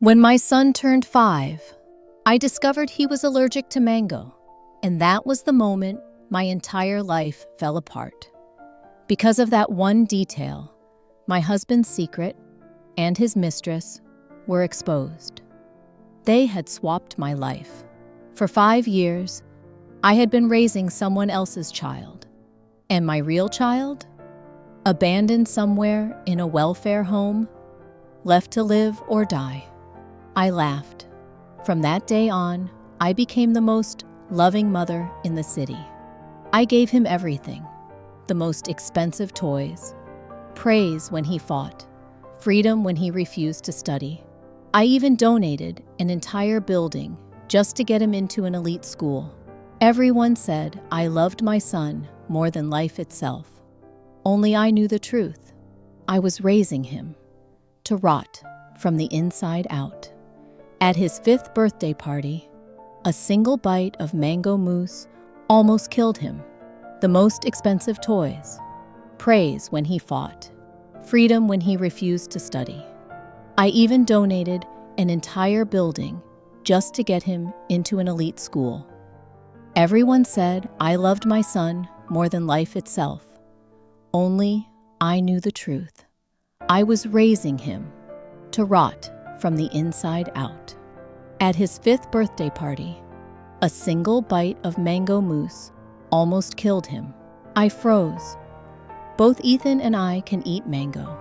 When my son turned 5, I discovered he was allergic to mango, and that was the moment my entire life fell apart. Because of that one detail, my husband's secret and his mistress were exposed. They had swapped my life. For 5 years, I had been raising someone else's child. And my real child? Abandoned somewhere in a welfare home, left to live or die. I laughed. From that day on, I became the most loving mother in the city. I gave him everything: the most expensive toys, praise when he fought, freedom when he refused to study. I even donated an entire building just to get him into an elite school. Everyone said I loved my son more than life itself. Only I knew the truth. I was raising him to rot from the inside out. At his 5th birthday party, a single bite of mango mousse almost killed him. The most expensive toys, praise when he fought, freedom when he refused to study. I even donated an entire building just to get him into an elite school. Everyone said I loved my son more than life itself. Only I knew the truth. I was raising him to rot from the inside out. At his 5th birthday party, a single bite of mango mousse almost killed him. I froze. Both Ethan and I can eat mango.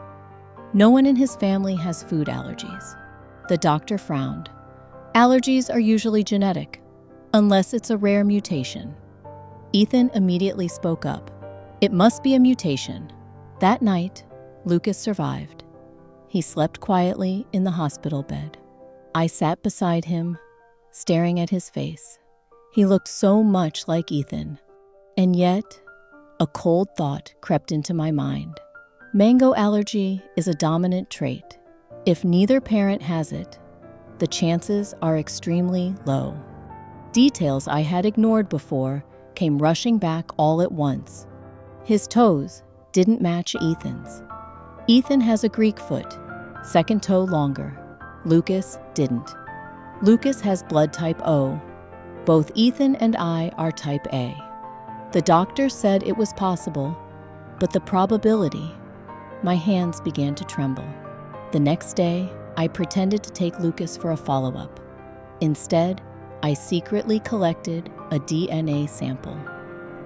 No one in his family has food allergies. The doctor frowned. Allergies are usually genetic, unless it's a rare mutation. Ethan immediately spoke up. It must be a mutation. That night, Lucas survived. He slept quietly in the hospital bed. I sat beside him, staring at his face. He looked so much like Ethan. And yet, a cold thought crept into my mind. Mango allergy is a dominant trait. If neither parent has it, the chances are extremely low. Details I had ignored before came rushing back all at once. His toes didn't match Ethan's. Ethan has a Greek foot, second toe longer. Lucas didn't. Lucas has blood type O. Both Ethan and I are type A. The doctor said it was possible, but the probability— my hands began to tremble. The next day, I pretended to take Lucas for a follow-up. Instead, I secretly collected a DNA sample.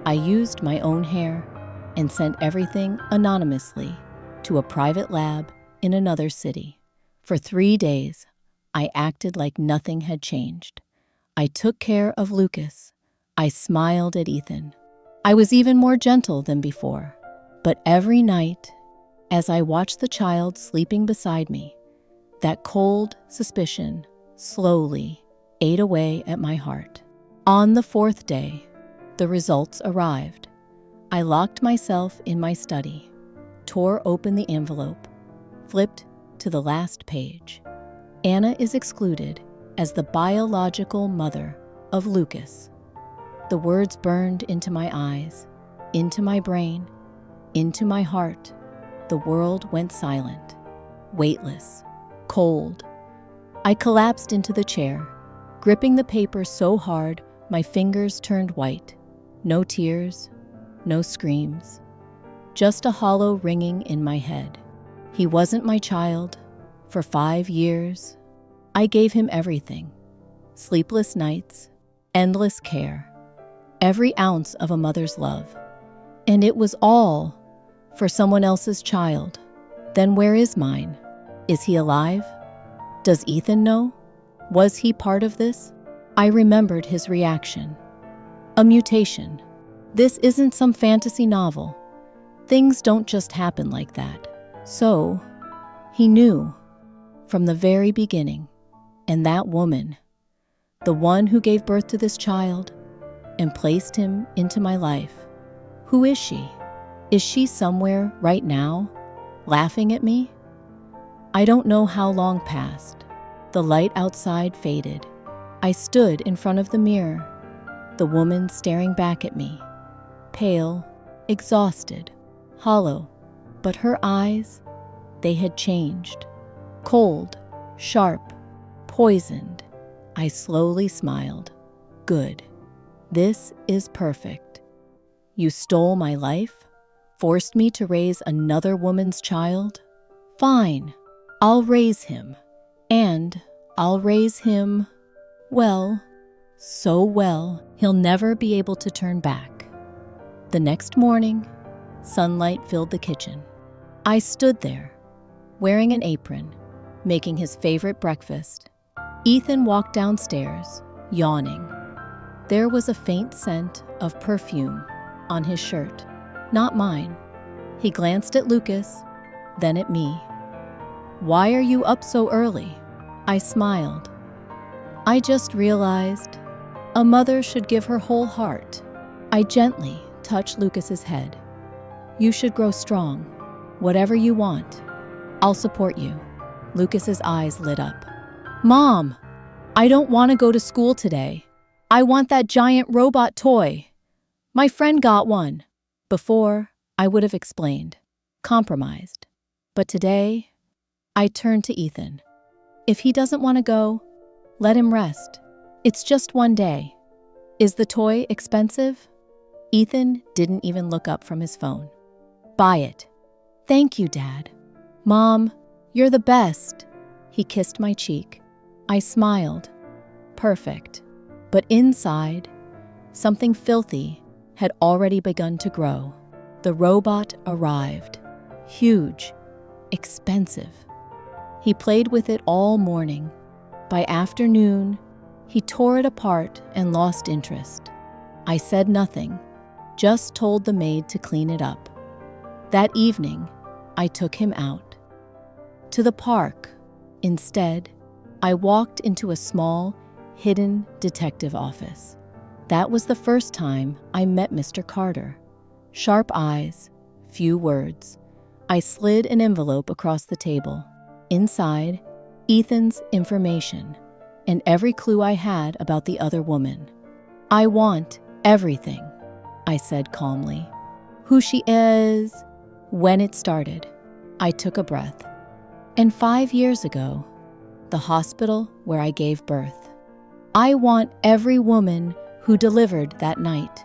I used my own hair and sent everything anonymously to a private lab in another city. For 3 days, I acted like nothing had changed. I took care of Lucas. I smiled at Ethan. I was even more gentle than before. But every night, as I watched the child sleeping beside me, that cold suspicion slowly ate away at my heart. On the 4th day, the results arrived. I locked myself in my study, tore open the envelope, flipped to the last page. Anna is excluded as the biological mother of Lucas. The words burned into my eyes, into my brain, into my heart. The world went silent, weightless, cold. I collapsed into the chair, gripping the paper so hard my fingers turned white. No tears, no screams, just a hollow ringing in my head. He wasn't my child. For 5 years, I gave him everything: sleepless nights, endless care, every ounce of a mother's love. And it was all for someone else's child. Then where is mine? Is he alive? Does Ethan know? Was he part of this? I remembered his reaction. A mutation. This isn't some fantasy novel. Things don't just happen like that. So, he knew from the very beginning. And that woman, the one who gave birth to this child and placed him into my life, who is she? Is she somewhere right now, laughing at me? I don't know how long passed. The light outside faded. I stood in front of the mirror, the woman staring back at me, pale, exhausted, hollow, but her eyes, they had changed. Cold, sharp, Poisoned. I slowly smiled. Good. This is perfect. You stole my life? Forced me to raise another woman's child? Fine. I'll raise him. And I'll raise him, well, so well, he'll never be able to turn back. The next morning, sunlight filled the kitchen. I stood there, wearing an apron, making his favorite breakfast. Ethan walked downstairs, yawning. There was a faint scent of perfume on his shirt, not mine. He glanced at Lucas, then at me. Why are you up so early? I smiled. I just realized a mother should give her whole heart. I gently touched Lucas's head. You should grow strong. Whatever you want, I'll support you. Lucas's eyes lit up. Mom, I don't want to go to school today. I want that giant robot toy. My friend got one. Before, I would have explained, compromised. But today, I turned to Ethan. If he doesn't want to go, let him rest. It's just one day. Is the toy expensive? Ethan didn't even look up from his phone. Buy it. Thank you, Dad. Mom, you're the best. He kissed my cheek. I smiled. Perfect. But inside, something filthy had already begun to grow. The robot arrived. Huge. Expensive. He played with it all morning. By afternoon, he tore it apart and lost interest. I said nothing, just told the maid to clean it up. That evening, I took him out. To the park. Instead, I walked into a small, hidden detective office. That was the first time I met Mr. Carter. Sharp eyes, few words. I slid an envelope across the table. Inside, Ethan's information and every clue I had about the other woman. I want everything, I said calmly. Who she is, when it started. I took a breath. And 5 years ago, the hospital where I gave birth. I want every woman who delivered that night.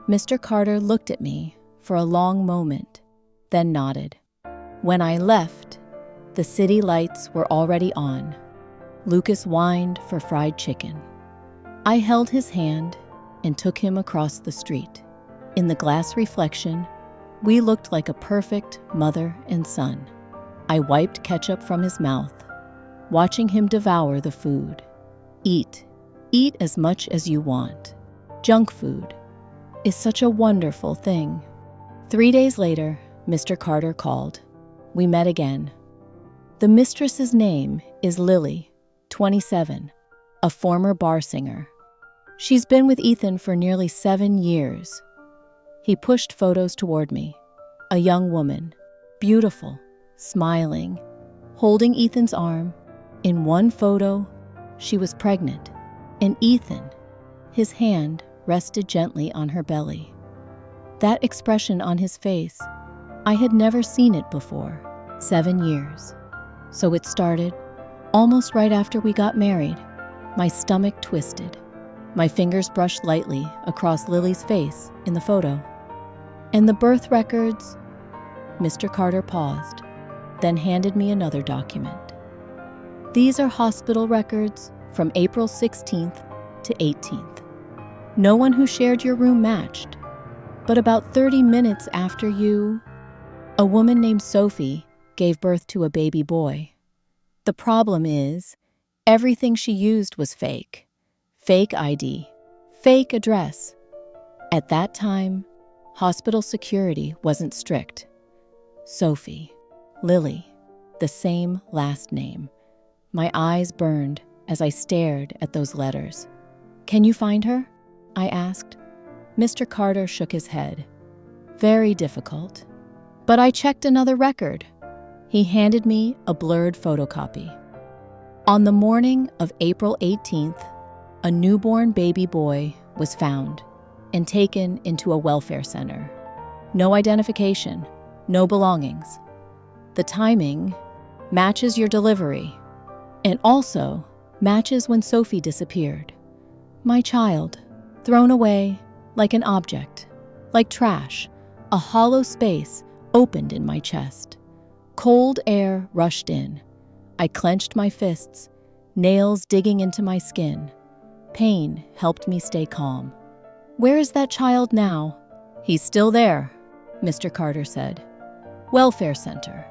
Mr. Carter looked at me for a long moment, then nodded. When I left, the city lights were already on. Lucas whined for fried chicken. I held his hand and took him across the street. In the glass reflection, we looked like a perfect mother and son. I wiped ketchup from his mouth, watching him devour the food. Eat as much as you want. Junk food is such a wonderful thing. 3 days later, Mr. Carter called. We met again. The mistress's name is Lily, 27, a former bar singer. She's been with Ethan for nearly 7 years. He pushed photos toward me. A young woman, beautiful, smiling, holding Ethan's arm. In one photo, she was pregnant, and Ethan, his hand rested gently on her belly. That expression on his face, I had never seen it before. 7 years. So it started almost right after we got married. My stomach twisted. My fingers brushed lightly across Lily's face in the photo. And the birth records. Mr. Carter paused, then handed me another document. These are hospital records from April 16th to 18th. No one who shared your room matched. But about 30 minutes after you, a woman named Sophie gave birth to a baby boy. The problem is, everything she used was fake. Fake ID, fake address. At that time, hospital security wasn't strict. Sophie, Lily, the same last name. My eyes burned as I stared at those letters. Can you find her? I asked. Mr. Carter shook his head. Very difficult. But I checked another record. He handed me a blurred photocopy. On the morning of April 18th, a newborn baby boy was found and taken into a welfare center. No identification, no belongings. The timing matches your delivery. And also, Matches when Sophie disappeared. My child, thrown away like an object, like trash. A hollow space opened in my chest. Cold air rushed in. I clenched my fists, nails digging into my skin. Pain helped me stay calm. Where is that child now? He's still there, Mr. Carter said. Welfare Center.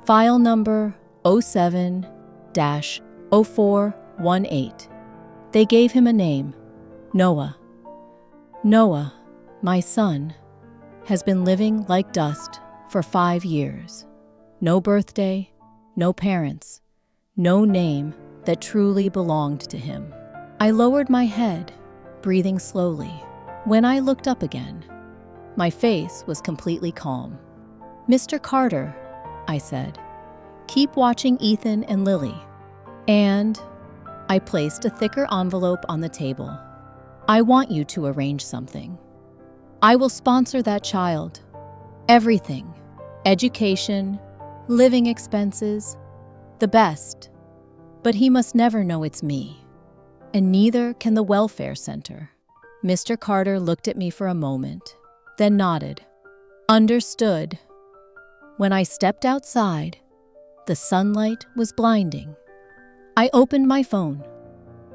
File number 07-0418. They gave him a name, Noah. Noah, my son, has been living like dust for 5 years. No birthday, no parents, no name that truly belonged to him. I lowered my head, breathing slowly. When I looked up again, my face was completely calm. Mr. Carter, I said, keep watching Ethan and Lily. And I placed a thicker envelope on the table. I want you to arrange something. I will sponsor that child. Everything. Education, living expenses, the best. But he must never know it's me. And neither can the welfare center. Mr. Carter looked at me for a moment, then nodded. Understood. When I stepped outside, the sunlight was blinding. I opened my phone.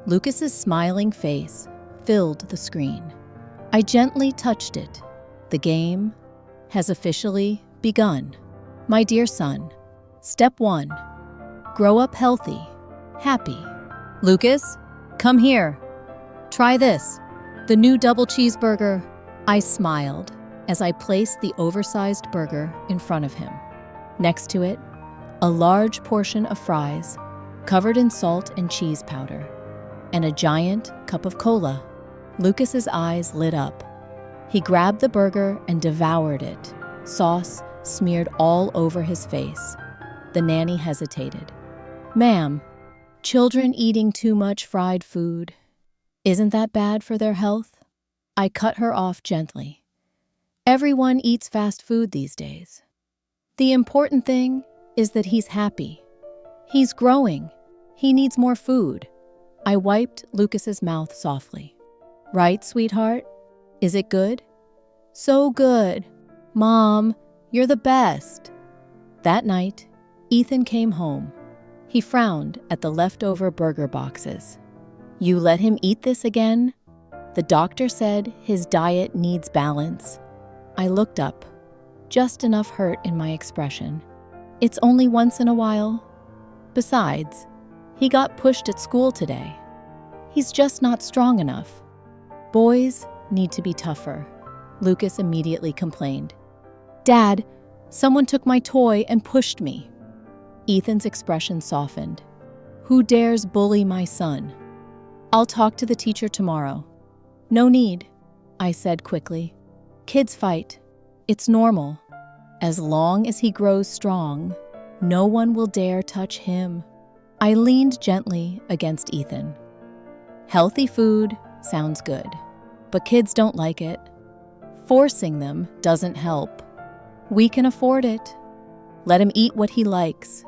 Lucas's smiling face filled the screen. I gently touched it. The game has officially begun. My dear son, step 1, grow up healthy, happy. Lucas, come here. Try this, the new double cheeseburger. I smiled as I placed the oversized burger in front of him. Next to it, a large portion of fries covered in salt and cheese powder, and a giant cup of cola. Lucas's eyes lit up. He grabbed the burger and devoured it, sauce smeared all over his face. The nanny hesitated. Ma'am, children eating too much fried food, isn't that bad for their health? I cut her off gently. Everyone eats fast food these days. The important thing is that he's happy. He's growing. He needs more food. I wiped Lucas's mouth softly. Right, sweetheart? Is it good? So good. Mom, you're the best. That night, Ethan came home. He frowned at the leftover burger boxes. You let him eat this again? The doctor said his diet needs balance. I looked up, just enough hurt in my expression. It's only once in a while. Besides, he got pushed at school today. He's just not strong enough. Boys need to be tougher, Lucas immediately complained. Dad, someone took my toy and pushed me. Ethan's expression softened. Who dares bully my son? I'll talk to the teacher tomorrow. No need, I said quickly. Kids fight. It's normal. As long as he grows strong, no one will dare touch him. I leaned gently against Ethan. Healthy food sounds good, but kids don't like it. Forcing them doesn't help. We can afford it. Let him eat what he likes.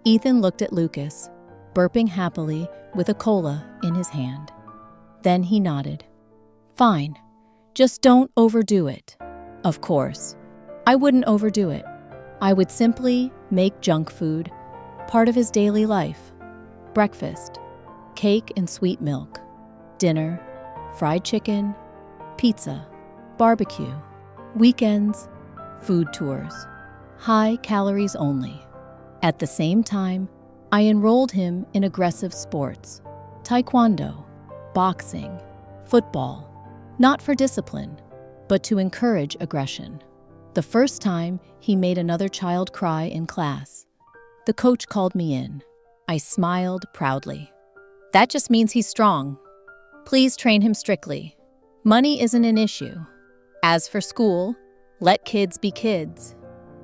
Ethan looked at Lucas, burping happily with a cola in his hand. Then he nodded. Fine, just don't overdo it. Of course, I wouldn't overdo it. I would simply make junk food part of his daily life. Breakfast, cake and sweet milk. Dinner, fried chicken, pizza, barbecue. Weekends, food tours. High calories only. At the same time, I enrolled him in aggressive sports. Taekwondo, boxing, football. Not for discipline, but to encourage aggression. The first time, he made another child cry in class. The coach called me in. I smiled proudly. That just means he's strong. Please train him strictly. Money isn't an issue. As for school, let kids be kids.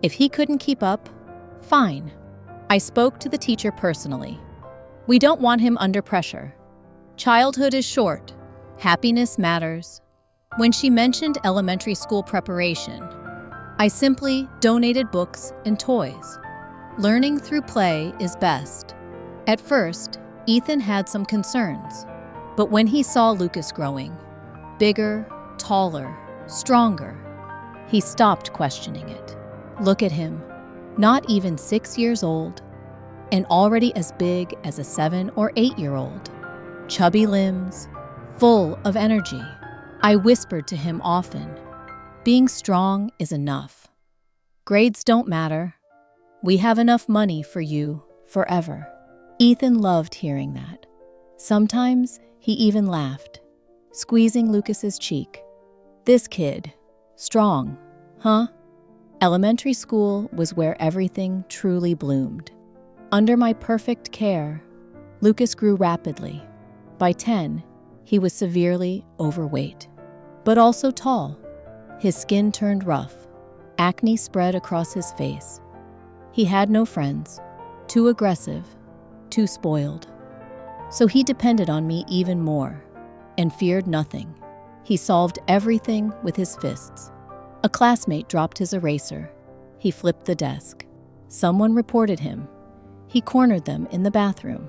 If he couldn't keep up, fine. I spoke to the teacher personally. We don't want him under pressure. Childhood is short. Happiness matters. When she mentioned elementary school preparation, I simply donated books and toys. Learning through play is best. At first, Ethan had some concerns, but when he saw Lucas growing, bigger, taller, stronger, he stopped questioning it. Look at him, not even 6 years old, and already as big as a 7 or 8-year-old. Chubby limbs, full of energy. I whispered to him often, being strong is enough. Grades don't matter. We have enough money for you forever. Ethan loved hearing that. Sometimes he even laughed, squeezing Lucas's cheek. This kid, strong, huh? Elementary school was where everything truly bloomed. Under my perfect care, Lucas grew rapidly. By 10, he was severely overweight, but also tall. His skin turned rough. Acne spread across his face. He had no friends, too aggressive, too spoiled. So he depended on me even more and feared nothing. He solved everything with his fists. A classmate dropped his eraser. He flipped the desk. Someone reported him. He cornered them in the bathroom.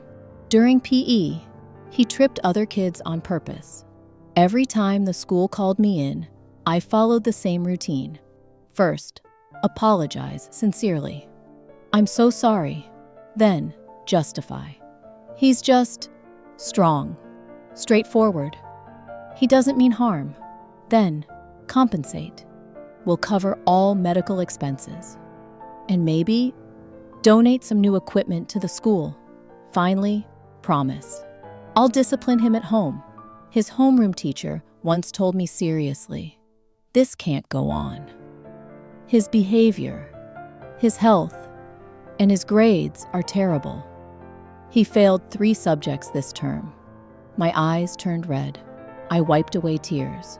During PE, he tripped other kids on purpose. Every time the school called me in, I followed the same routine. First, apologize sincerely. I'm so sorry. Then, justify. He's just strong, straightforward. He doesn't mean harm. Then, compensate. We'll cover all medical expenses. And maybe donate some new equipment to the school. Finally, promise. I'll discipline him at home. His homeroom teacher once told me seriously, this can't go on. His behavior, his health, and his grades are terrible. He failed 3 subjects this term. My eyes turned red. I wiped away tears.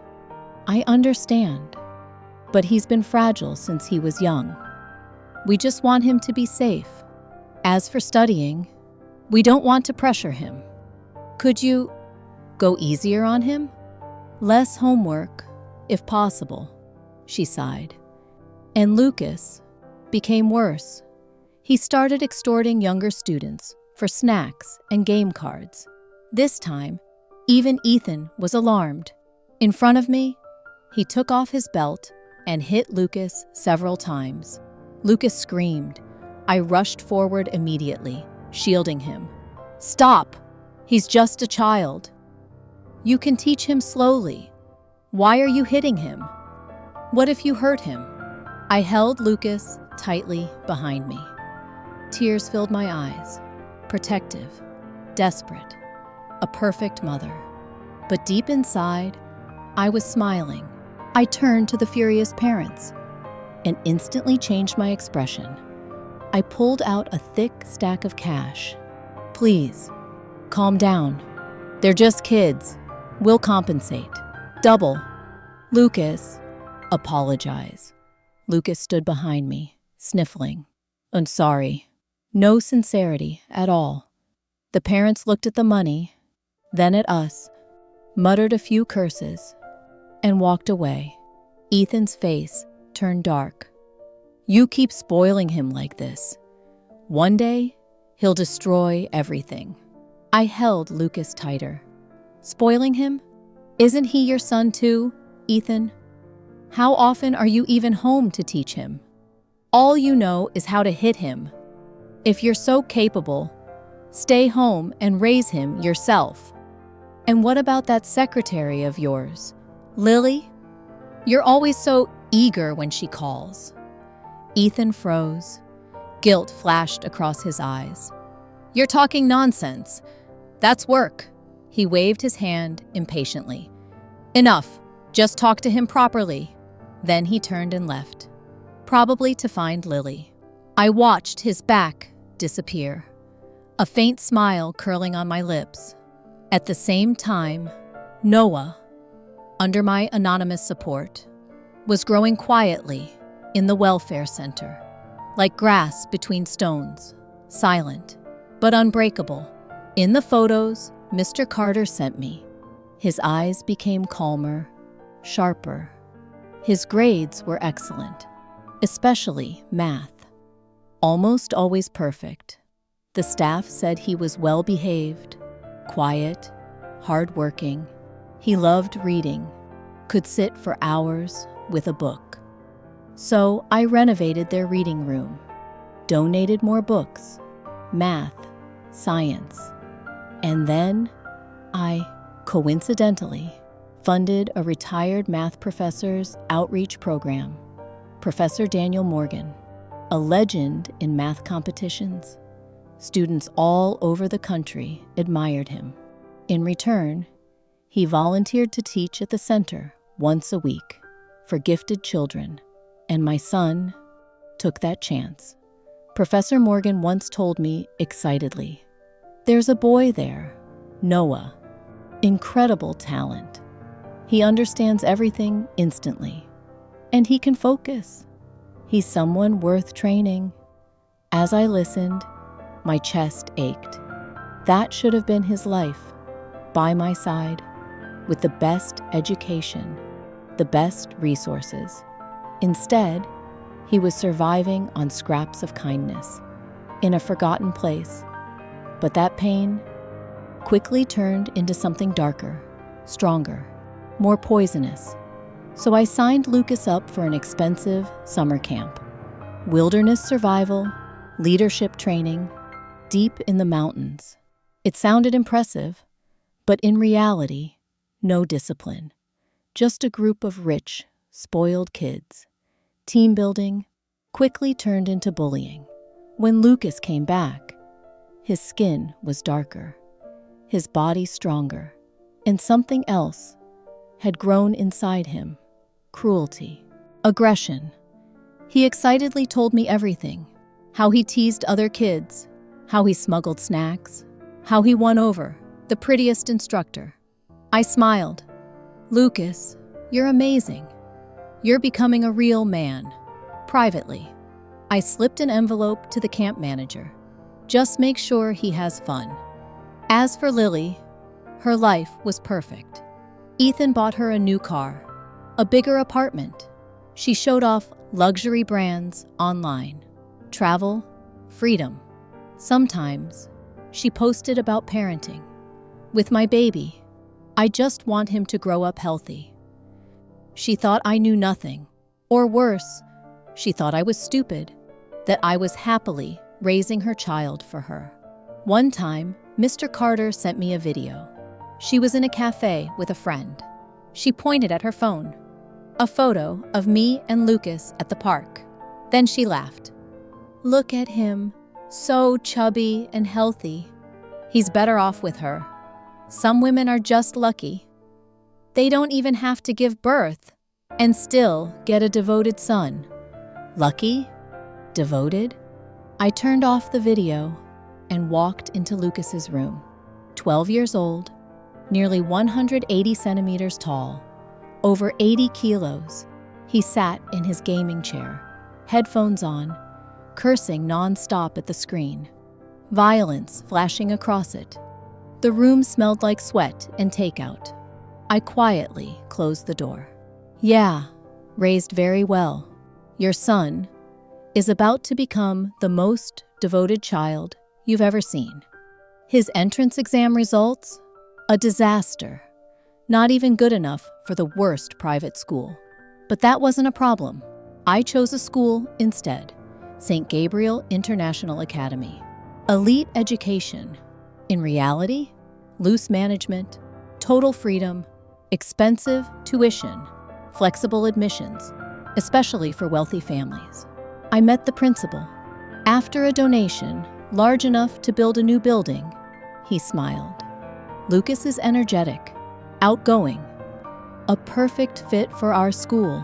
I understand, but he's been fragile since he was young. We just want him to be safe. As for studying, we don't want to pressure him. Could you go easier on him? Less homework, if possible, she sighed. And Lucas became worse. He started extorting younger students for snacks and game cards. This time, even Ethan was alarmed. In front of me, he took off his belt and hit Lucas several times. Lucas screamed. I rushed forward immediately, shielding him. Stop! He's just a child. You can teach him slowly. Why are you hitting him? What if you hurt him? I held Lucas tightly behind me. Tears filled my eyes. Protective, desperate, a perfect mother. But deep inside, I was smiling. I turned to the furious parents and instantly changed my expression. I pulled out a thick stack of cash. Please, calm down. They're just kids. We'll compensate. Double. Lucas, apologize. Lucas stood behind me, sniffling. I'm sorry. No sincerity at all. The parents looked at the money, then at us, muttered a few curses, and walked away. Ethan's face turned dark. You keep spoiling him like this. One day, he'll destroy everything. I held Lucas tighter. Spoiling him? Isn't he your son too, Ethan? How often are you even home to teach him? All you know is how to hit him. If you're so capable, stay home and raise him yourself. And what about that secretary of yours, Lily? You're always so eager when she calls. Ethan froze. Guilt flashed across his eyes. You're talking nonsense. That's work. He waved his hand impatiently. Enough. Just talk to him properly. Then he turned and left, probably to find Lily. I watched his back disappear, a faint smile curling on my lips. At the same time, Noah, under my anonymous support, was growing quietly in the welfare center, like grass between stones, silent but unbreakable. In the photos Mr. Carter sent me, his eyes became calmer, sharper. His grades were excellent, especially math. Almost always perfect. The staff said he was well behaved, quiet, hardworking. He loved reading, could sit for hours with a book. So I renovated their reading room, donated more books, math, science, and then I, coincidentally, funded a retired math professor's outreach program, Professor Daniel Morgan, a legend in math competitions. Students all over the country admired him. In return, he volunteered to teach at the center once a week for gifted children, and my son took that chance. Professor Morgan once told me excitedly, "There's a boy there, Noah. Incredible talent. He understands everything instantly, and he can focus. He's someone worth training." As I listened, my chest ached. That should have been his life, by my side, with the best education, the best resources. Instead, he was surviving on scraps of kindness, in a forgotten place. But that pain quickly turned into something darker, stronger, more poisonous. So I signed Lucas up for an expensive summer camp. Wilderness survival, leadership training, deep in the mountains. It sounded impressive, but in reality, no discipline. Just a group of rich, spoiled kids. Team building quickly turned into bullying. When Lucas came back, his skin was darker, his body stronger, and something else had grown inside him. Cruelty, aggression. He excitedly told me everything. How he teased other kids, how he smuggled snacks, how he won over the prettiest instructor. I smiled. "Lucas, you're amazing. You're becoming a real man." Privately, I slipped an envelope to the camp manager. "Just make sure he has fun." As for Lily, her life was perfect. Ethan bought her a new car, a bigger apartment. She showed off luxury brands online. Travel, freedom. Sometimes, she posted about parenting. With my baby, I just want him to grow up healthy. She thought I knew nothing. Or worse, she thought I was stupid, that I was happily raising her child for her. One time, Mr. Carter sent me a video. She was in a cafe with a friend. She pointed at her phone. A photo of me and Lucas at the park. Then she laughed. "Look at him, so chubby and healthy. He's better off with her. Some women are just lucky. They don't even have to give birth and still get a devoted son." Lucky? Devoted? I turned off the video and walked into Lucas's room. 12 years old, nearly 180 centimeters tall, over 80 kilos. He sat in his gaming chair, headphones on, cursing non-stop at the screen, violence flashing across it. The room smelled like sweat and takeout. I quietly closed the door. "Yeah, raised very well. Your son is about to become the most devoted child you've ever seen." His entrance exam results? A disaster. Not even good enough for the worst private school. But that wasn't a problem. I chose a school instead, St. Gabriel International Academy. Elite education. In reality, loose management, total freedom, expensive tuition, flexible admissions, especially for wealthy families. I met the principal. After a donation large enough to build a new building, he smiled. "Lucas is energetic, outgoing, a perfect fit for our school."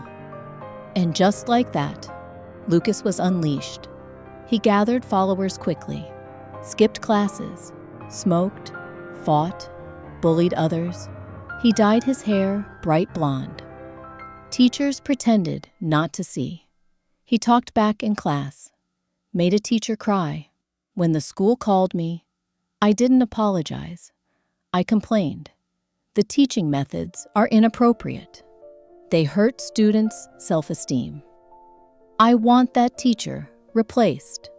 And just like that, Lucas was unleashed. He gathered followers quickly, skipped classes, smoked, fought, bullied others. He dyed his hair bright blonde. Teachers pretended not to see. He talked back in class, made a teacher cry. When the school called me, I didn't apologize. I complained. The teaching methods are inappropriate. They hurt students' self-esteem. I want that teacher replaced.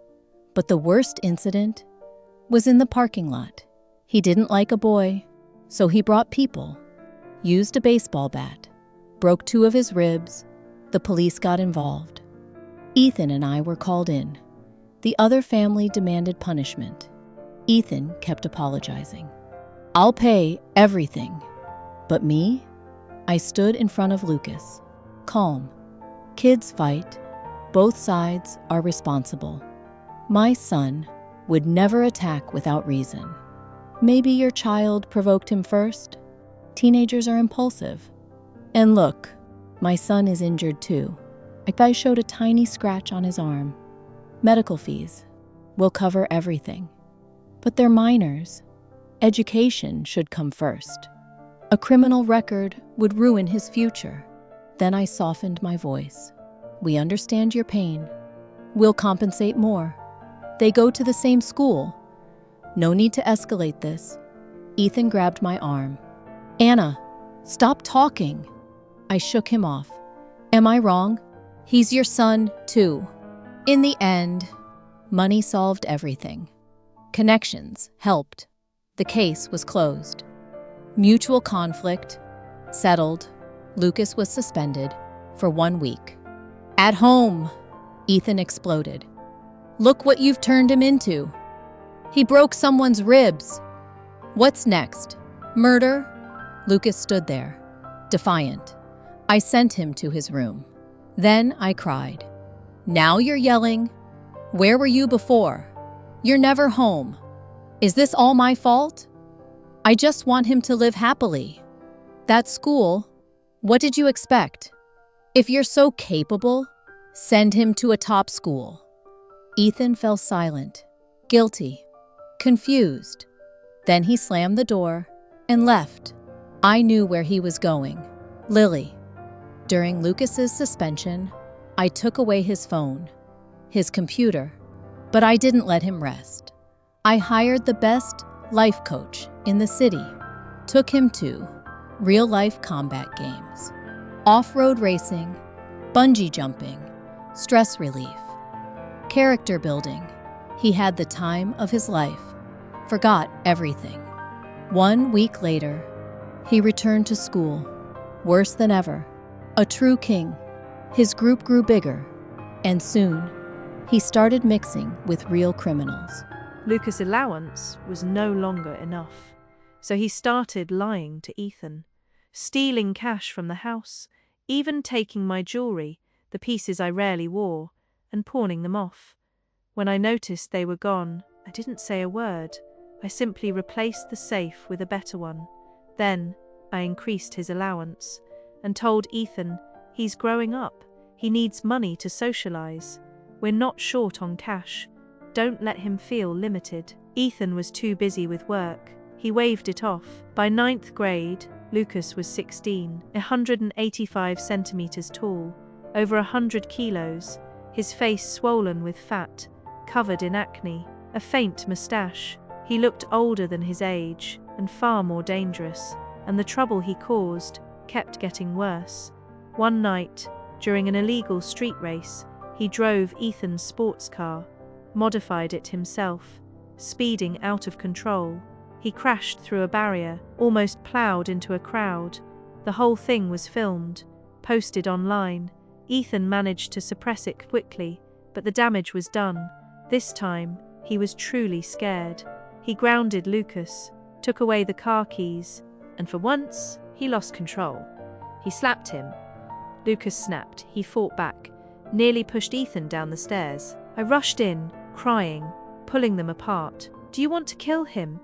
But the worst incident was in the parking lot. He didn't like a boy, so he brought people, used a baseball bat, broke 2 of his ribs. The police got involved. Ethan and I were called in. The other family demanded punishment. Ethan kept apologizing. "I'll pay everything." But me? I stood in front of Lucas, calm. Kids fight. Both sides are responsible. My son would never attack without reason. Maybe your child provoked him first? Teenagers are impulsive. And look, my son is injured too. I showed a tiny scratch on his arm. Medical fees will cover everything. But they're minors. Education should come first. A criminal record would ruin his future. Then I softened my voice. "We understand your pain. We'll compensate more. They go to the same school. No need to escalate this." Ethan grabbed my arm. "Anna, stop talking." I shook him off. "Am I wrong? He's your son, too." In the end, money solved everything. Connections helped. The case was closed. Mutual conflict settled. Lucas was suspended for 1 week. "At home," Ethan exploded. "Look what you've turned him into. He broke someone's ribs. What's next? Murder?" Lucas stood there, defiant. I sent him to his room. Then I cried. "Now you're yelling. Where were you before? You're never home. Is this all my fault? I just want him to live happily. That school, what did you expect? If you're so capable, send him to a top school." Ethan fell silent, guilty, confused. Then he slammed the door and left. I knew where he was going. Lily. During Lucas's suspension, I took away his phone, his computer, but I didn't let him rest. I hired the best life coach in the city, took him to real-life combat games, off-road racing, bungee jumping, stress relief, character building. He had the time of his life, forgot everything. 1 week later, he returned to school, worse than ever, a true king. His group grew bigger, and soon, he started mixing with real criminals. Lucas' allowance was no longer enough, so he started lying to Ethan, stealing cash from the house, even taking my jewelry, the pieces I rarely wore, and pawning them off. When I noticed they were gone, I didn't say a word. I simply replaced the safe with a better one. Then, I increased his allowance and told Ethan he's growing up. He needs money to socialize. We're not short on cash. Don't let him feel limited. Ethan was too busy with work. He waved it off. By 9th grade, Lucas was 16, 185 centimeters tall, over 100 kilos, his face swollen with fat, covered in acne, a faint mustache. He looked older than his age and far more dangerous, and the trouble he caused kept getting worse. One night, during an illegal street race, he drove Ethan's sports car, modified it himself, speeding out of control. He crashed through a barrier, almost plowed into a crowd. The whole thing was filmed, posted online. Ethan managed to suppress it quickly, but the damage was done. This time, he was truly scared. He grounded Lucas, took away the car keys, and for once, he lost control. He slapped him. Lucas snapped. He fought back, nearly pushed Ethan down the stairs. I rushed in, crying, pulling them apart. "Do you want to kill him?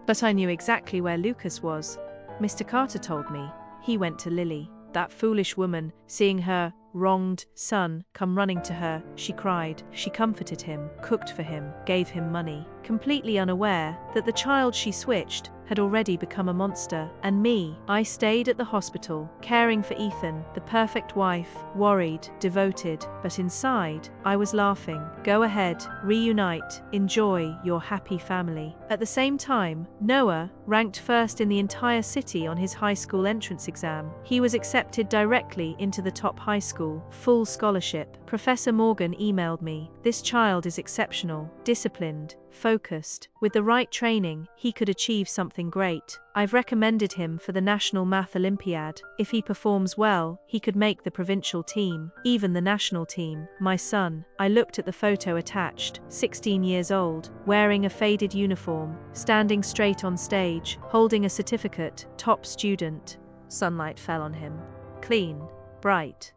But I knew exactly where Lucas was. Mr. Carter told me. He went to Lily. That foolish woman, seeing her wronged son come running to her, she cried. She comforted him, cooked for him, gave him money, completely unaware that the child she switched had already become a monster. And me, I stayed at the hospital, caring for Ethan, the perfect wife, worried, devoted, but inside, I was laughing. Go ahead, reunite, enjoy your happy family. At the same time, Noah ranked first in the entire city on his high school entrance exam. He was accepted directly into the top high school, full scholarship. Professor Morgan emailed me. This child is exceptional, disciplined, focused, focused. With the right training, he could achieve something great. I've recommended him for the National Math Olympiad. If he performs well, he could make the provincial team, even the national team. My son. I looked at the photo attached, 16 years old, wearing a faded uniform, standing straight on stage, holding a certificate, top student. Sunlight fell on him. Clean, bright.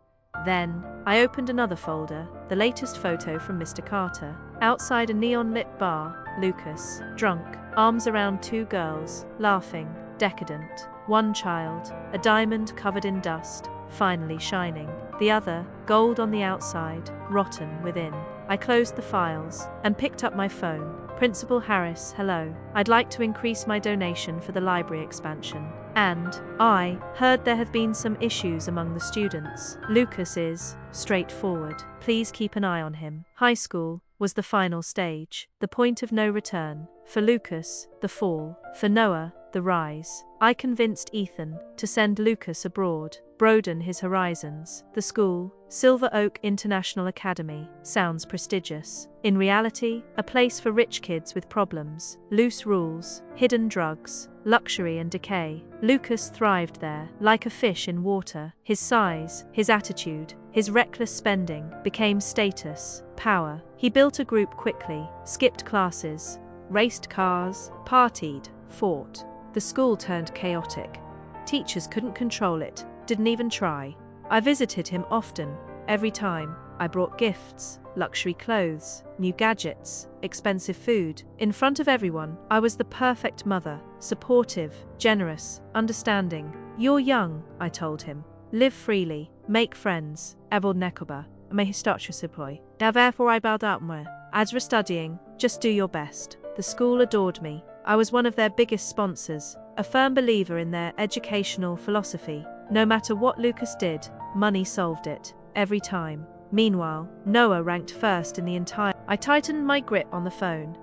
Then, I opened another folder, the latest photo from Mr. Carter. Outside a neon-lit bar, Lucas, drunk, arms around two girls, laughing, decadent. One child, a diamond covered in dust, finally shining. The other, gold on the outside, rotten within. I closed the files and picked up my phone. Principal Harris, hello. I'd like to increase my donation for the library expansion. And I heard there have been some issues among the students. Lucas is straightforward. Please keep an eye on him. High school was the final stage, the point of no return. For Lucas, the fall. For Noah, the rise. I convinced Ethan to send Lucas abroad, broaden his horizons. The school, Silver Oak International Academy, sounds prestigious. In reality, a place for rich kids with problems, loose rules, hidden drugs, luxury and decay. Lucas thrived there, like a fish in water. His size, his attitude, his reckless spending became status, power. He built a group quickly, skipped classes, raced cars, partied, fought. The school turned chaotic. Teachers couldn't control it, didn't even try. I visited him often. Every time, I brought gifts, luxury clothes, new gadgets, expensive food. In front of everyone, I was the perfect mother, supportive, generous, understanding. You're young, I told him. Live freely, make friends. Ebald Nekoba, may he start your supply. Therefore I bowed out more. As for studying, just do your best. The school adored me. I was one of their biggest sponsors, a firm believer in their educational philosophy. No matter what Lucas did, money solved it, every time. Meanwhile, Noah ranked first in the entire. I tightened my grip on the phone.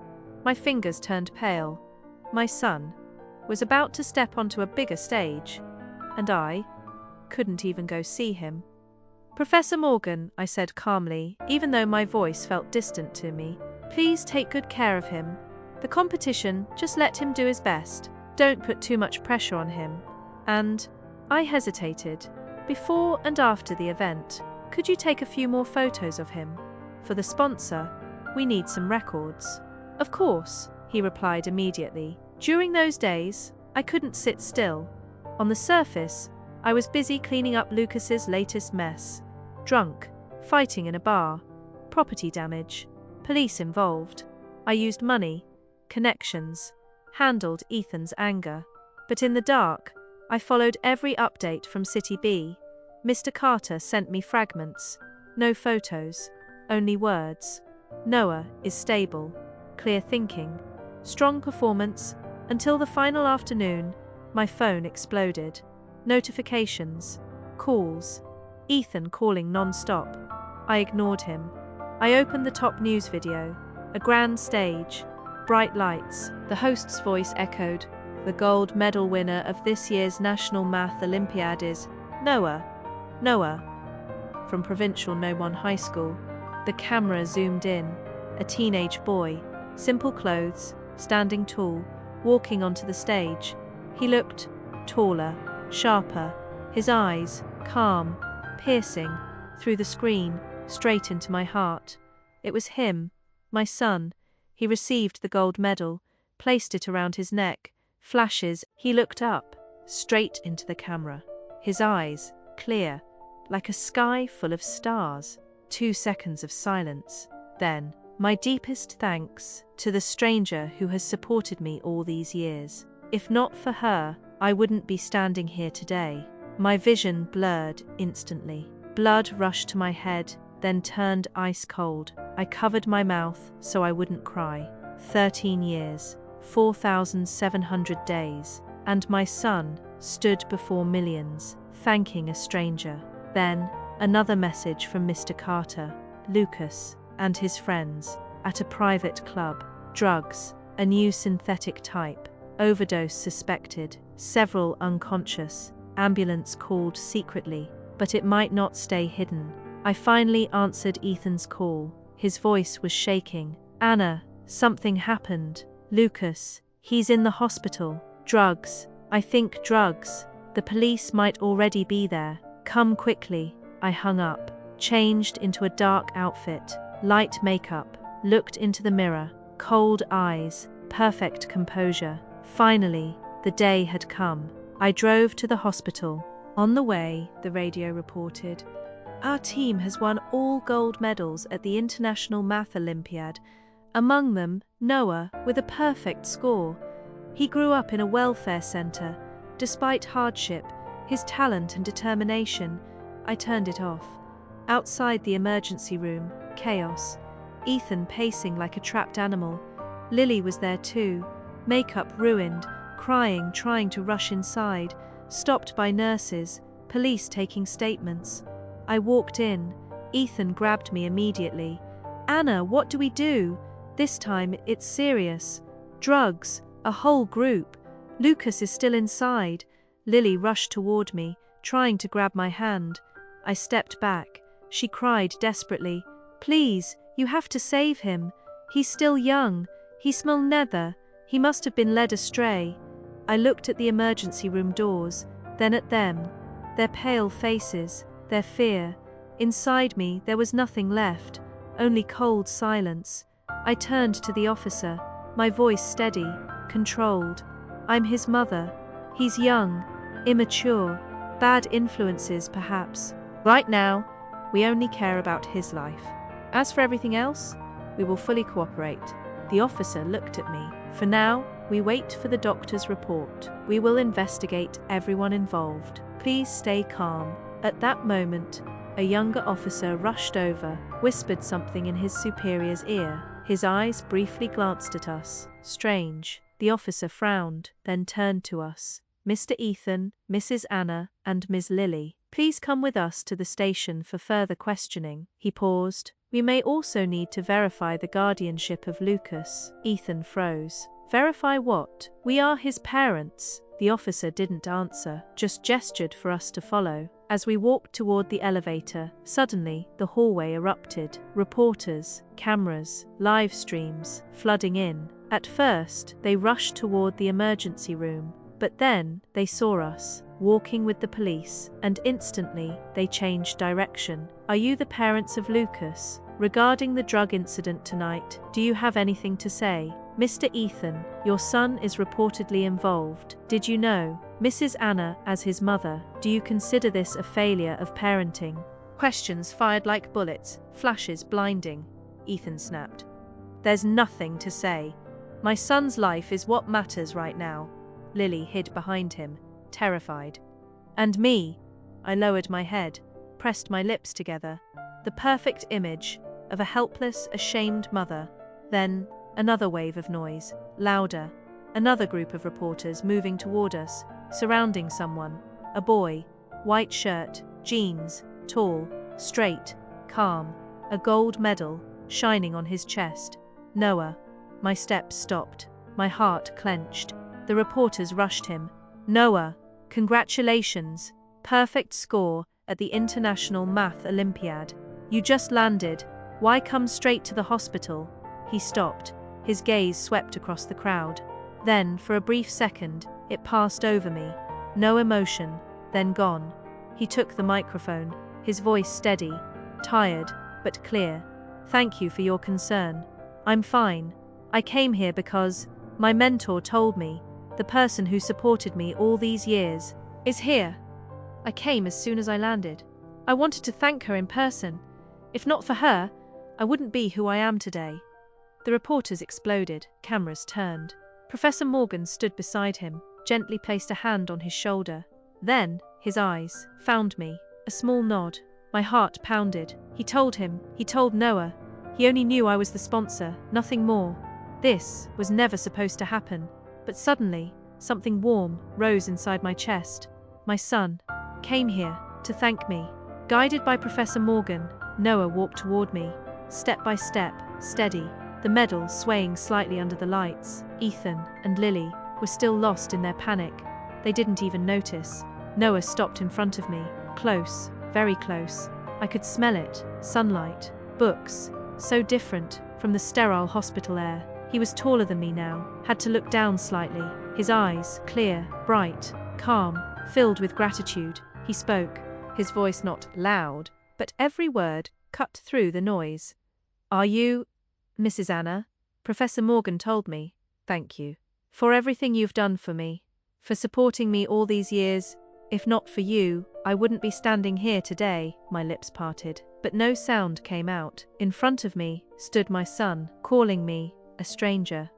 My fingers turned pale. My son was about to step onto a bigger stage, and I couldn't even go see him. Professor Morgan, I said calmly, even though my voice felt distant to me, please take good care of him. The competition, just let him do his best. Don't put too much pressure on him. And I hesitated. Before and after the event, could you take a few more photos of him? For the sponsor, we need some records. Of course, he replied immediately. During those days, I couldn't sit still. On the surface, I was busy cleaning up Lucas's latest mess. Drunk, fighting in a bar, property damage, police involved. I used money, connections, handled Ethan's anger. But in the dark, I followed every update from City B. Mr. Carter sent me fragments. No photos, only words. Noah is stable, clear thinking, strong performance. Until the final afternoon, my phone exploded. Notifications, calls, Ethan calling non-stop. I ignored him. I opened the top news video. A grand stage, bright lights. The host's voice echoed. The gold medal winner of this year's National Math Olympiad is Noah. Noah. From provincial Nomon High School. The camera zoomed in. A teenage boy, simple clothes, standing tall, walking onto the stage. He looked taller, sharper, his eyes calm, piercing, through the screen, straight into my heart. It was him, my son. He received the gold medal, placed it around his neck. Flashes, he looked up, straight into the camera. His eyes, clear, like a sky full of stars. 2 seconds of silence. Then, my deepest thanks to the stranger who has supported me all these years. If not for her, I wouldn't be standing here today. My vision blurred instantly. Blood rushed to my head, then turned ice cold. I covered my mouth so I wouldn't cry. 13 years, 4,700 days, and my son stood before millions, thanking a stranger. Then, another message from Mr. Carter, Lucas, and his friends, at a private club. Drugs, a new synthetic type, overdose suspected, several unconscious, ambulance called secretly, but it might not stay hidden. I finally answered Ethan's call. His voice was shaking. Anna, Something happened. Lucas, he's in the hospital. Drugs. I think drugs. The police might already be there. Come quickly. I hung up, changed into a dark outfit, light makeup, looked into the mirror, cold eyes, perfect composure. Finally, the day had come. I drove to the hospital. On the way, the radio reported, "Our team has won all gold medals at the International Math Olympiad, among them Noah with a perfect score. He grew up in a welfare center. Despite hardship, his talent and determination." I turned it off. Outside the emergency room, chaos. Ethan pacing like a trapped animal. Lily was there too, makeup ruined, crying, trying to rush inside, stopped by nurses, police taking statements. I walked in. Ethan grabbed me immediately. "Anna, what do we do? This time it's serious. Drugs, a whole group. Lucas is still inside." Lily rushed toward me, trying to grab my hand. I stepped back. She cried desperately, "Please, you have to save him. He's still young. He smell nether. He must have been led astray." I looked at the emergency room doors, then at them. Their pale faces, their fear. Inside me there was nothing left, only cold silence. I turned to the officer, my voice steady, controlled. "I'm his mother. He's young, immature, bad influences perhaps. Right now, we only care about his life. As for everything else, we will fully cooperate." The officer looked at me. "For now, we wait for the doctor's report. We will investigate everyone involved. Please stay calm." At that moment, a younger officer rushed over, whispered something in his superior's ear. His eyes briefly glanced at us. Strange. The officer frowned, then turned to us. "Mr. Ethan, Mrs. Anna, and Ms. Lily, please come with us to the station for further questioning." He paused. "We may also need to verify the guardianship of Lucas." Ethan froze. "Verify what? We are his parents." The officer didn't answer, just gestured for us to follow. As we walked toward the elevator, suddenly the hallway erupted. Reporters, cameras, live streams, flooding in. At first, they rushed toward the emergency room, but then they saw us, walking with the police, and instantly they changed direction. "Are you the parents of Lucas? Regarding the drug incident tonight, do you have anything to say? Mr. Ethan, your son is reportedly involved. Did you know? Mrs. Anna, as his mother, do you consider this a failure of parenting?" Questions fired like bullets, flashes blinding. Ethan snapped. "There's nothing to say. My son's life is what matters right now." Lily hid behind him, terrified. "And me?" I lowered my head, pressed my lips together. The perfect image of a helpless, ashamed mother. Then, another wave of noise, louder. Another group of reporters moving toward us, surrounding someone. A boy, white shirt, jeans, tall, straight, calm, a gold medal shining on his chest. "Noah." My steps stopped. My heart clenched. The reporters rushed him. "Noah, congratulations. Perfect score at the International Math Olympiad. You just landed. Why come straight to the hospital?" He stopped. His gaze swept across the crowd. Then, for a brief second, it passed over me. No emotion, then gone. He took the microphone, his voice steady, tired, but clear. "Thank you for your concern. I'm fine. I came here because my mentor told me the person who supported me all these years is here. I came as soon as I landed. I wanted to thank her in person. If not for her, I wouldn't be who I am today." The reporters exploded, cameras turned. Professor Morgan stood beside him, gently placed a hand on his shoulder. Then, his eyes found me, a small nod. My heart pounded. He told Noah. He only knew I was the sponsor, nothing more. This was never supposed to happen. But suddenly, something warm rose inside my chest. My son came here to thank me. Guided by Professor Morgan, Noah walked toward me, step by step, steady, the medal swaying slightly under the lights. Ethan and Lily were still lost in their panic. They didn't even notice. Noah stopped in front of me, close, very close. I could smell it, sunlight, books, so different from the sterile hospital air. He was taller than me now, had to look down slightly. His eyes, clear, bright, calm, filled with gratitude. He spoke, his voice not loud, but every word cut through the noise. "Are you Mrs. Anna? Professor Morgan told me. Thank you. For everything you've done for me. For supporting me all these years. If not for you, I wouldn't be standing here today." My lips parted, but no sound came out. In front of me stood my son, calling me a stranger.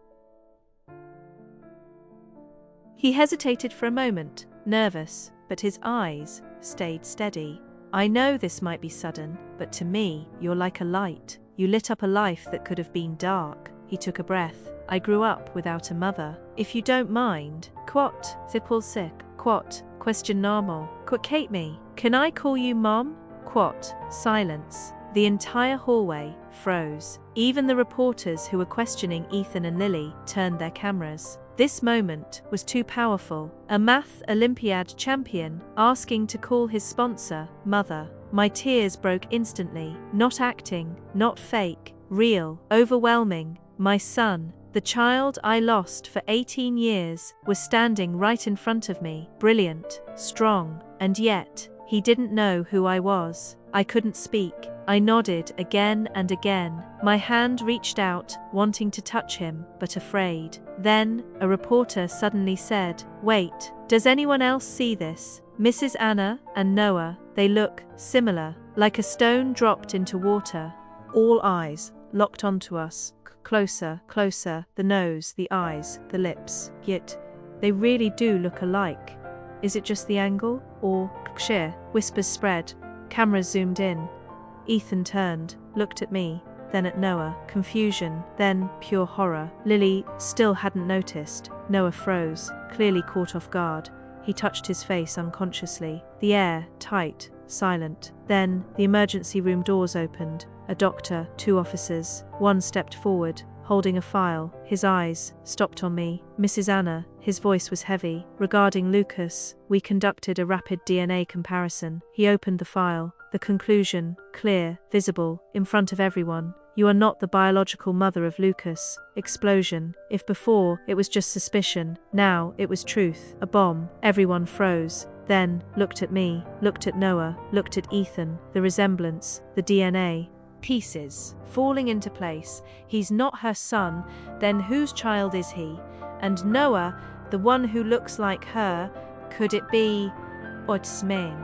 He hesitated for a moment, nervous, but his eyes stayed steady. "I know this might be sudden, but to me, you're like a light. You lit up a life that could have been dark." He took a breath. "I grew up without a mother. If you don't mind, quot, zipple sick, quot, question normal, quot Kate me. Can I call you Mom? Quot." Silence. The entire hallway froze. Even the reporters who were questioning Ethan and Lily turned their cameras. This moment was too powerful. A math Olympiad champion asking to call his sponsor mother. My tears broke instantly. Not acting, not fake, real, overwhelming. My son, the child I lost for 18 years, was standing right in front of me, brilliant, strong, and yet, he didn't know who I was. I couldn't speak. I nodded again and again. My hand reached out, wanting to touch him, but afraid. Then, a reporter suddenly said, "Wait, does anyone else see this? Mrs. Anna and Noah, they look similar, like a stone dropped into water." All eyes locked onto us. Closer, closer, the nose, the eyes, the lips. Yet, they really do look alike. Is it just the angle? Or, sheer, whispers spread. Cameras zoomed in. Ethan turned, looked at me, then at Noah. Confusion, then pure horror. Lily still hadn't noticed. Noah froze, clearly caught off guard. He touched his face unconsciously. The air, tight, silent. Then, the emergency room doors opened. A doctor, 2 officers. One stepped forward, holding a file. His eyes stopped on me. "Mrs. Anna," his voice was heavy. "Regarding Lucas, we conducted a rapid DNA comparison." He opened the file. The conclusion, clear, visible, in front of everyone. "You are not the biological mother of Lucas." Explosion. If before, it was just suspicion, now it was truth. A bomb. Everyone froze. Then, looked at me, looked at Noah, looked at Ethan. The resemblance, the DNA. Pieces falling into place. He's not her son, then whose child is he? And Noah, the one who looks like her, could it be Otsmain?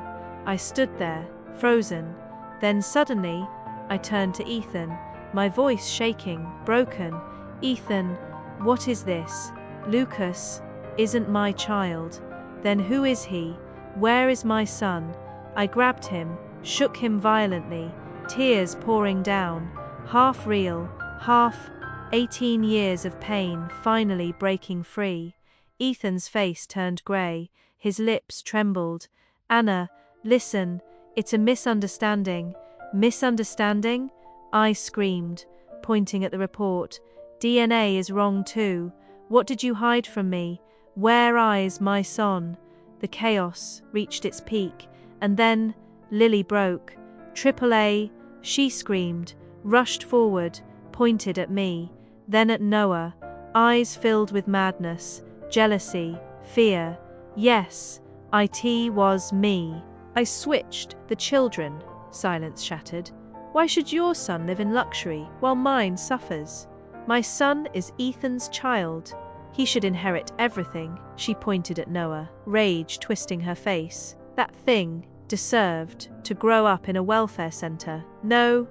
I stood there, frozen. Then suddenly, I turned to Ethan, my voice shaking, broken. "Ethan, what is this? Lucas isn't my child. Then who is he? Where is my son?" I grabbed him, shook him violently, tears pouring down, half real, half 18 years of pain finally breaking free. Ethan's face turned grey, his lips trembled. "Anna, listen, it's a misunderstanding." "Misunderstanding?" I screamed, pointing at the report. "DNA is wrong too. What did you hide from me? Where is my son?" The chaos reached its peak, and then Lily broke. "AAA," she screamed, rushed forward, pointed at me, then at Noah, eyes filled with madness, jealousy, fear. Yes, it was me. I switched the children. Silence shattered. "Why should your son live in luxury while mine suffers? My son is Ethan's child. He should inherit everything." She pointed at Noah, rage twisting her face. "That thing deserved to grow up in a welfare center. No,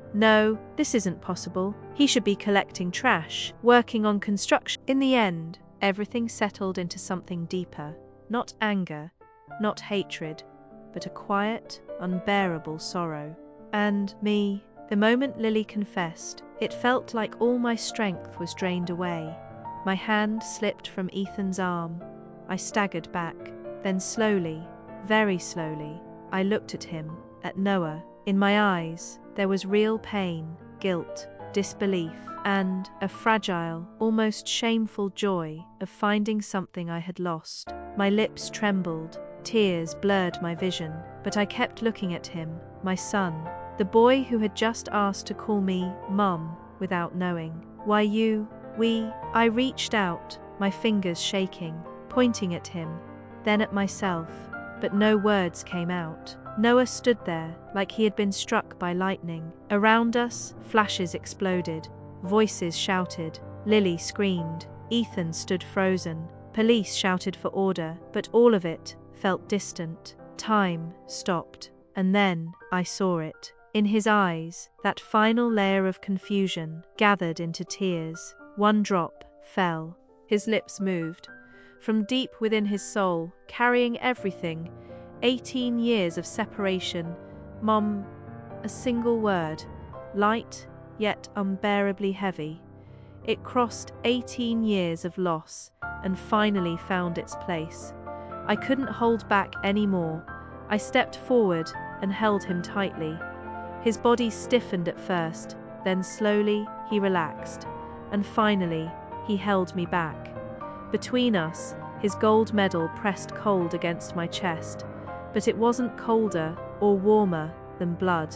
this isn't possible. He should be collecting trash, working on construction." In the end, everything settled into something deeper. Not anger, not hatred, but a quiet, unbearable sorrow. And me, the moment Lily confessed, it felt like all my strength was drained away. My hand slipped from Ethan's arm. I staggered back. Then slowly, very slowly, I looked at him, at Noah. In my eyes, there was real pain, guilt, disbelief, and a fragile, almost shameful joy of finding something I had lost. My lips trembled, tears blurred my vision, but I kept looking at him, my son, the boy who had just asked to call me Mum without knowing. "Why you I reached out, my fingers shaking, pointing at him, then at myself, but no words came out. Noah stood there like he had been struck by lightning. Around us, flashes exploded, voices shouted, Lily screamed, Ethan stood frozen, police shouted for order, but all of it felt distant. Time stopped, and then I saw it. In his eyes, that final layer of confusion gathered into tears. One drop fell. His lips moved. From deep within his soul, carrying everything, 18 years of separation, Mom, a single word, light yet unbearably heavy. It crossed 18 years of loss and finally found its place. I couldn't hold back anymore. I stepped forward and held him tightly. His body stiffened at first, then slowly he relaxed, and finally he held me back. Between us, his gold medal pressed cold against my chest, but it wasn't colder or warmer than blood.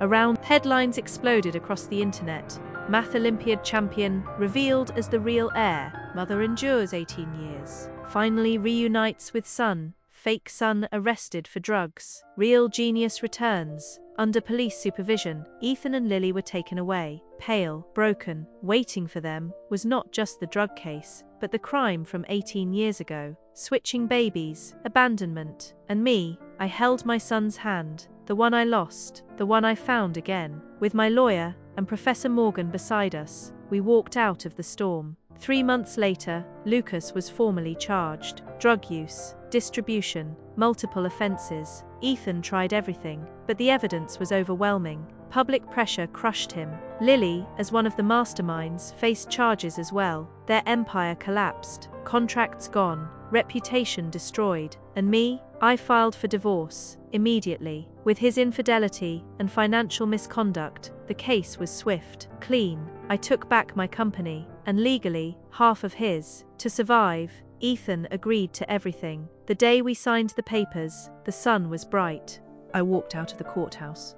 Around, headlines exploded across the internet. Math Olympiad champion revealed as the real heir. Mother endures 18 years. Finally reunites with son. Fake son arrested for drugs. Real genius returns. Under police supervision, Ethan and Lily were taken away. Pale, broken, waiting for them was not just the drug case, but the crime from 18 years ago. Switching babies, abandonment, and me. I held my son's hand, the one I lost, the one I found again. With my lawyer and Professor Morgan beside us, we walked out of the storm. 3 months later, Lucas was formally charged. Drug use, distribution, multiple offenses. Ethan tried everything, but the evidence was overwhelming. Public pressure crushed him. Lily, as one of the masterminds, faced charges as well. Their empire collapsed, contracts gone, reputation destroyed. And me? I filed for divorce, immediately. With his infidelity and financial misconduct, the case was swift, clean. I took back my company, and legally, half of his. To survive, Ethan agreed to everything. The day we signed the papers, the sun was bright. I walked out of the courthouse.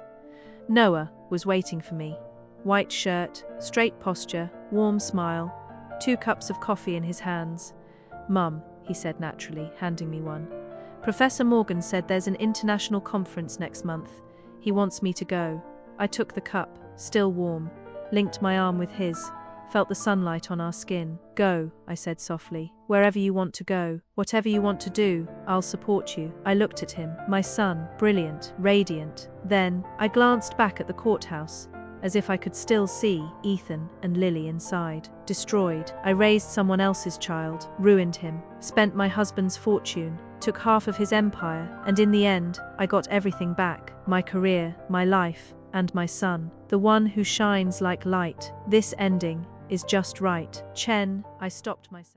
Noah was waiting for me. White shirt, straight posture, warm smile, 2 cups of coffee in his hands. Mum, he said naturally, handing me one. Professor Morgan said there's an international conference next month. He wants me to go. I took the cup, still warm, linked my arm with his, felt the sunlight on our skin. Go, I said softly. Wherever you want to go, whatever you want to do, I'll support you. I looked at him, my son, brilliant, radiant. Then, I glanced back at the courthouse, as if I could still see Ethan and Lily inside. Destroyed. I raised someone else's child, ruined him, spent my husband's fortune, took half of his empire, and in the end, I got everything back. My career, my life, and my son. The one who shines like light. This ending is just right. Chen, I stopped myself.